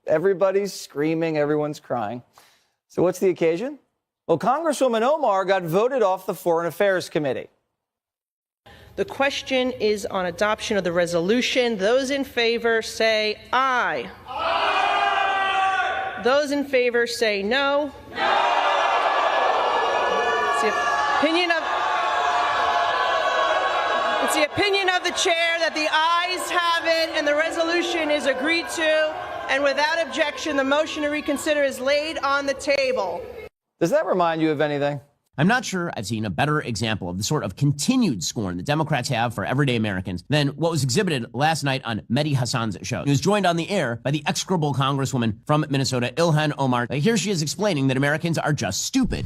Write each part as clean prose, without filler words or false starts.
Everybody's screaming, everyone's crying. So what's the occasion? Well, Congresswoman Omar got voted off the Foreign Affairs Committee. The question is on adoption of the resolution. Those in favor say aye. Aye. Those in favor say no. No. It's the opinion of the chair that the ayes have it and the resolution is agreed to. And without objection, the motion to reconsider is laid on the table. Does that remind you of anything? I'm not sure I've seen a better example of the sort of continued scorn the Democrats have for everyday Americans than what was exhibited last night on Mehdi Hasan's show. He was joined on the air by the execrable Congresswoman from Minnesota, Ilhan Omar. Here she is explaining that Americans are just stupid.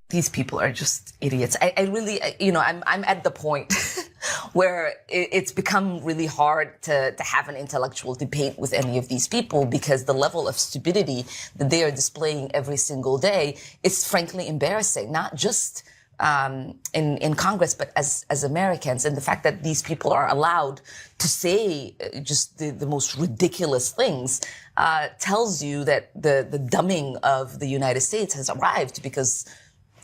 These people are just idiots. I really, I'm at the point where it's become really hard to have an intellectual debate with any of these people because the level of stupidity that they are displaying every single day is frankly embarrassing, not just in Congress, but as Americans. And the fact that these people are allowed to say just the most ridiculous things tells you that the dumbing of the United States has arrived, because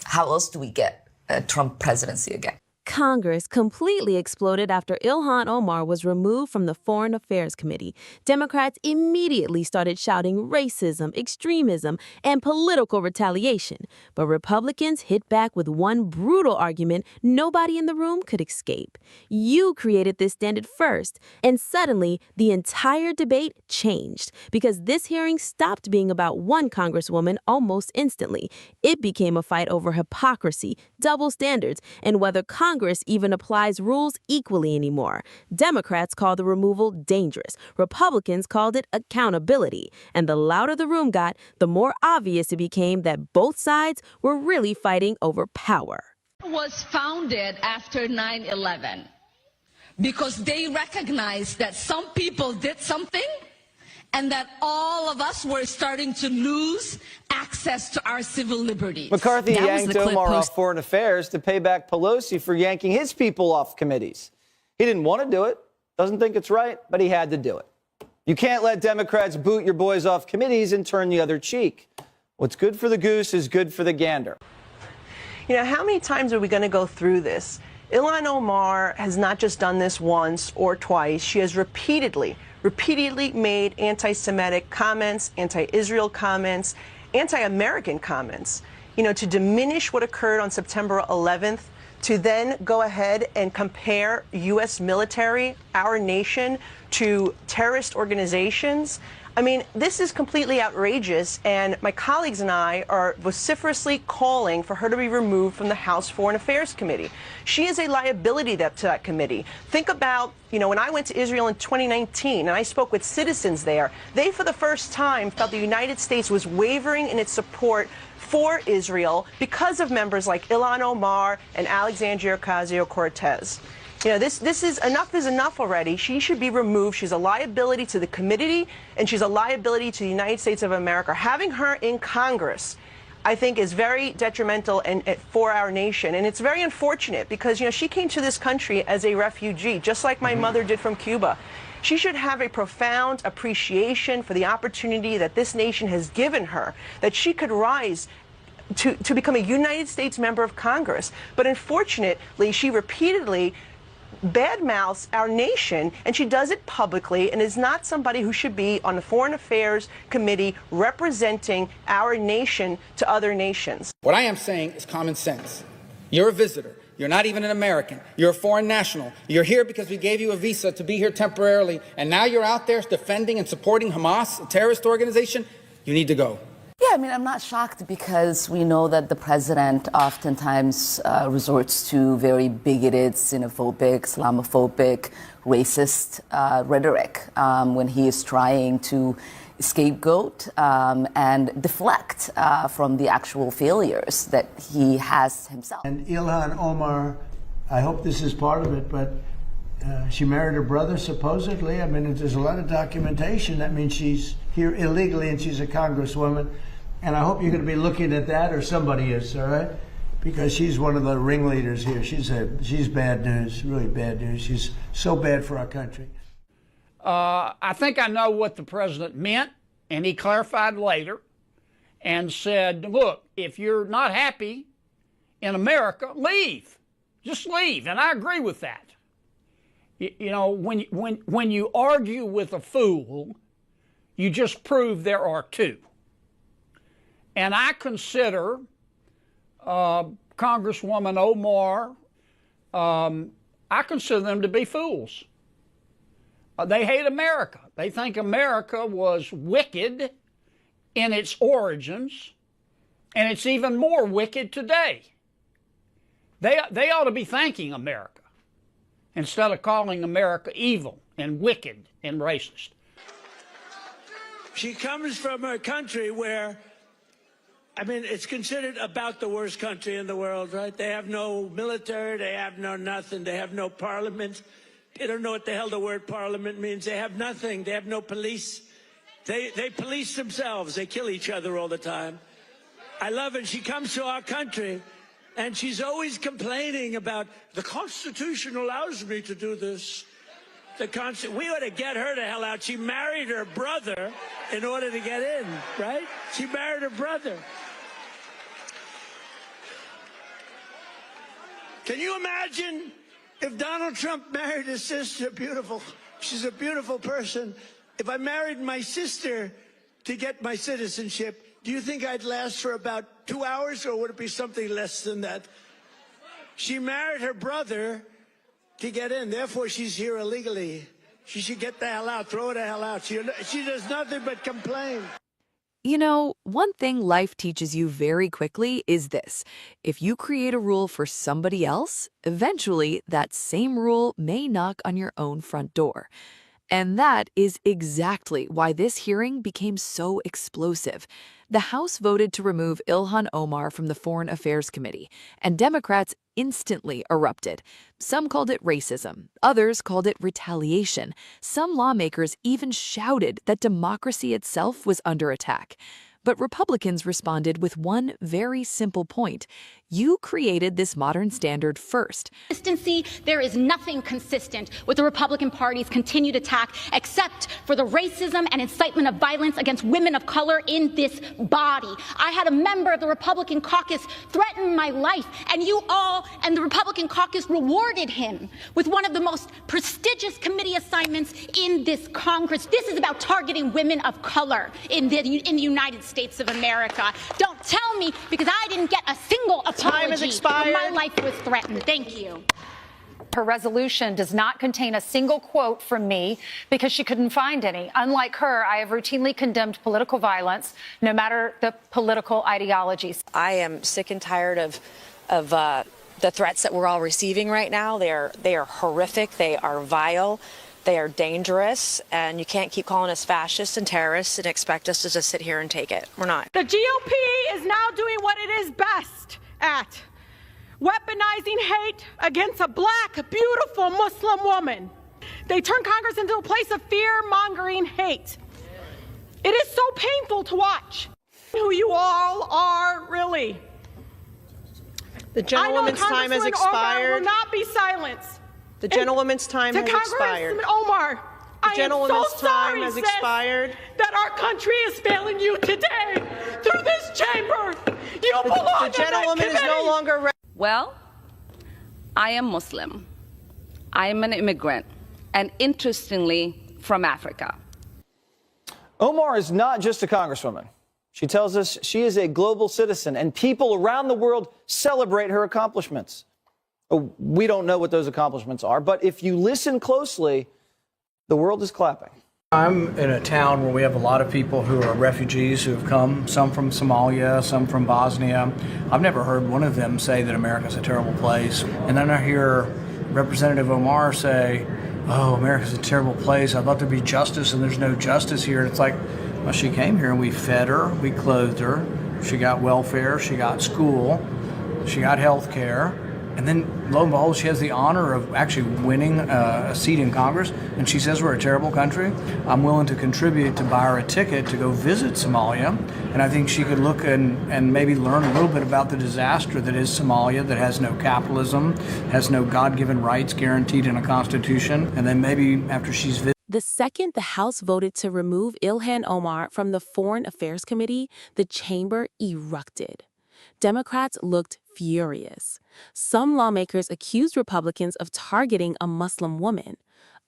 how else do we get a Trump presidency again? Congress completely exploded after Ilhan Omar was removed from the Foreign Affairs Committee. Democrats immediately started shouting racism, extremism, and political retaliation. But Republicans hit back with one brutal argument nobody in the room could escape. You created this standard first, and suddenly the entire debate changed because this hearing stopped being about one Congresswoman almost instantly. It became a fight over hypocrisy, double standards, and whether Congress even applies rules equally anymore. Democrats called the removal dangerous. Republicans called it accountability. And the louder the room got, the more obvious it became that both sides were really fighting over power. Was founded after 9/11 because they recognized that some people did something and that all of us were starting to lose access to our civil liberties. McCarthy yanked Omar off Foreign Affairs to pay back Pelosi for yanking his people off committees. He didn't want to do it, doesn't think it's right, but he had to do it. You can't let Democrats boot your boys off committees and turn the other cheek. What's good for the goose is good for the gander. You know, how many times are we going to go through this? Ilhan Omar has not just done this once or twice. She has repeatedly made anti-Semitic comments, anti-Israel comments, anti-American comments, to diminish what occurred on September 11th, to then go ahead and compare U.S. military, our nation, to terrorist organizations. I mean, this is completely outrageous, and my colleagues and I are vociferously calling for her to be removed from the House Foreign Affairs Committee. She is a liability to that committee. Think about, when I went to Israel in 2019 and I spoke with citizens there, they for the first time felt the United States was wavering in its support for Israel because of members like Ilhan Omar and Alexandria Ocasio-Cortez. This is enough already. She should be removed. She's a liability to the committee, and she's a liability to the United States of America. Having her in Congress, I think, is very detrimental for our nation. And it's very unfortunate because, she came to this country as a refugee, just like my mother did from Cuba. She should have a profound appreciation for the opportunity that this nation has given her, that she could rise to become a United States member of Congress. But unfortunately, she repeatedly badmouths our nation, and she does it publicly, and is not somebody who should be on the Foreign Affairs Committee representing our nation to other nations. What I am saying is common sense. You're a visitor. You're not even an American. You're a foreign national. You're here because we gave you a visa to be here temporarily, and now you're out there defending and supporting Hamas, a terrorist organization. You need to go. Yeah, I'm not shocked because we know that the president oftentimes resorts to very bigoted, xenophobic, Islamophobic, racist rhetoric when he is trying to scapegoat and deflect from the actual failures that he has himself. And Ilhan Omar, I hope this is part of it, but she married her brother, supposedly. There's a lot of documentation. That means she's here illegally and she's a congresswoman. And I hope you're going to be looking at that, or somebody is, all right? Because she's one of the ringleaders here. She's bad news, really bad news. She's so bad for our country. I think I know what the president meant And he clarified later and said, look, if you're not happy in America, leave. Just leave. And I agree with that. You know, when you argue with a fool, you just prove there are two. And I consider Congresswoman Omar, I consider them to be fools. They hate America. They think America was wicked in its origins, and it's even more wicked today. They ought to be thanking America instead of calling America evil and wicked and racist. She comes from a country where, I mean, it's considered about the worst country in the world, right? They have no military, they have no nothing, they have no parliament. They don't know what the hell the word parliament means. They have nothing. They have no police. They police themselves. They kill each other all the time. I love it. She comes to our country, and she's always complaining about the Constitution allows me to do this. We ought to get her the hell out. She married her brother in order to get in, right? She married her brother. Can you imagine if Donald Trump married his sister? Beautiful. She's a beautiful person. If I married my sister to get my citizenship, do you think I'd last for about 2 hours, or would it be something less than that? She married her brother to get in. Therefore, she's here illegally. She should get the hell out. Throw her the hell out. She does nothing but complain. You know, one thing life teaches you very quickly is this. If you create a rule for somebody else, eventually that same rule may knock on your own front door. And that is exactly why this hearing became so explosive. The House voted to remove Ilhan Omar from the Foreign Affairs Committee, and Democrats instantly erupted. Some called it racism, others called it retaliation. Some lawmakers even shouted that democracy itself was under attack. But Republicans responded with one very simple point. You created this modern standard first. Consistency, there is nothing consistent with the Republican Party's continued attack except for the racism and incitement of violence against women of color in this body. I had a member of the Republican caucus threaten my life, and you all and the Republican caucus rewarded him with one of the most prestigious committee assignments in this Congress. This is about targeting women of color in the United States of America. Don't tell me, because I didn't get a single apology. Time has expired. My life was threatened. Thank you. Her resolution does not contain a single quote from me because she couldn't find any. Unlike her, I have routinely condemned political violence, no matter the political ideologies. I am sick and tired of the threats that we're all receiving right now. They are horrific. They are vile. They are dangerous, and you can't keep calling us fascists and terrorists and expect us to just sit here and take it. We're not. The GOP is now doing what it is best at, weaponizing hate against a black, beautiful Muslim woman. They turn Congress into a place of fear-mongering hate. It is so painful to watch who you all are, really. The gentlewoman's time has expired. Omar will not be silenced. The gentlewoman's time has expired. To Omar, the gentlewoman's time has expired. That our country is failing you today through this chamber. You belong The gentlewoman is no longer. Well, I am Muslim. I am an immigrant, and interestingly, from Africa. Omar is not just a congresswoman. She tells us she is a global citizen, and people around the world celebrate her accomplishments. We don't know what those accomplishments are, but if you listen closely, the world is clapping. I'm in a town where we have a lot of people who are refugees who have come, some from Somalia, some from Bosnia. I've never heard one of them say that America's a terrible place. And then I hear Representative Omar say, oh, America's a terrible place. I thought there'd be justice, and there's no justice here. And it's like, well, she came here and we fed her, we clothed her, she got welfare, she got school, she got health care. And then, lo and behold, she has the honor of actually winning a seat in Congress, and she says we're a terrible country. I'm willing to contribute to buy her a ticket to go visit Somalia, and I think she could look and maybe learn a little bit about the disaster that is Somalia, that has no capitalism, has no God-given rights guaranteed in a constitution, and then maybe after she's visited The second the House voted to remove Ilhan Omar from the Foreign Affairs Committee, the chamber erupted. Democrats looked furious. Some lawmakers accused Republicans of targeting a Muslim woman.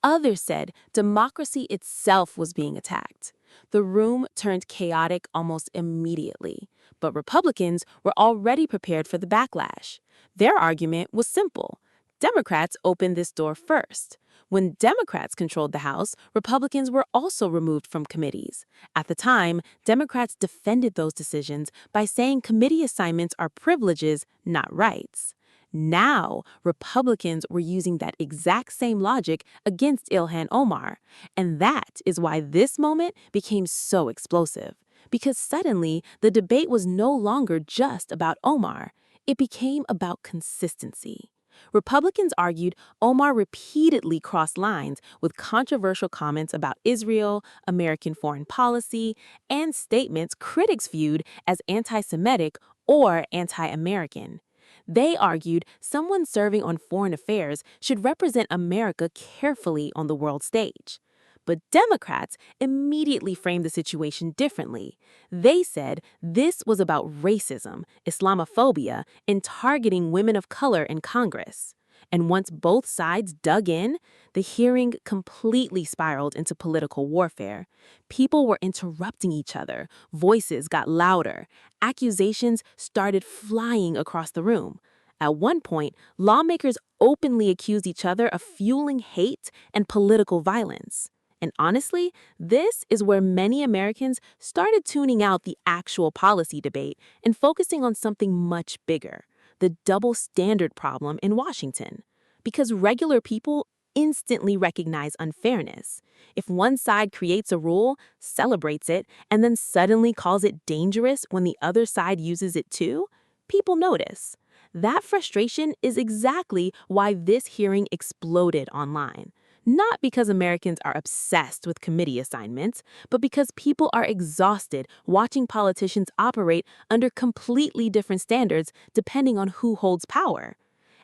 Others said democracy itself was being attacked. The room turned chaotic almost immediately, but Republicans were already prepared for the backlash. Their argument was simple. Democrats opened this door first. When Democrats controlled the House, Republicans were also removed from committees. At the time, Democrats defended those decisions by saying committee assignments are privileges, not rights. Now, Republicans were using that exact same logic against Ilhan Omar. And that is why this moment became so explosive. Because suddenly, the debate was no longer just about Omar. It became about consistency. Republicans argued Omar repeatedly crossed lines with controversial comments about Israel, American foreign policy, and statements critics viewed as anti-Semitic or anti-American. They argued someone serving on foreign affairs should represent America carefully on the world stage. But Democrats immediately framed the situation differently. They said this was about racism, Islamophobia, and targeting women of color in Congress. And once both sides dug in, the hearing completely spiraled into political warfare. People were interrupting each other, voices got louder, accusations started flying across the room. At one point, lawmakers openly accused each other of fueling hate and political violence. And honestly, this is where many Americans started tuning out the actual policy debate and focusing on something much bigger, the double standard problem in Washington. Because regular people instantly recognize unfairness. If one side creates a rule, celebrates it, and then suddenly calls it dangerous when the other side uses it too, people notice. That frustration is exactly why this hearing exploded online. Not because Americans are obsessed with committee assignments, but because people are exhausted watching politicians operate under completely different standards depending on who holds power.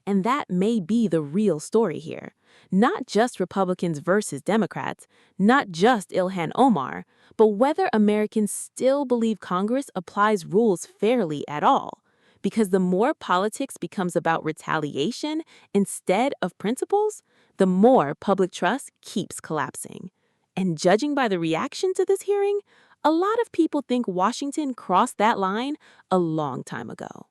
And that may be the real story here. Not just Republicans versus Democrats, not just Ilhan Omar, but whether Americans still believe Congress applies rules fairly at all. Because the more politics becomes about retaliation instead of principles, the more public trust keeps collapsing. And judging by the reaction to this hearing, a lot of people think Washington crossed that line a long time ago.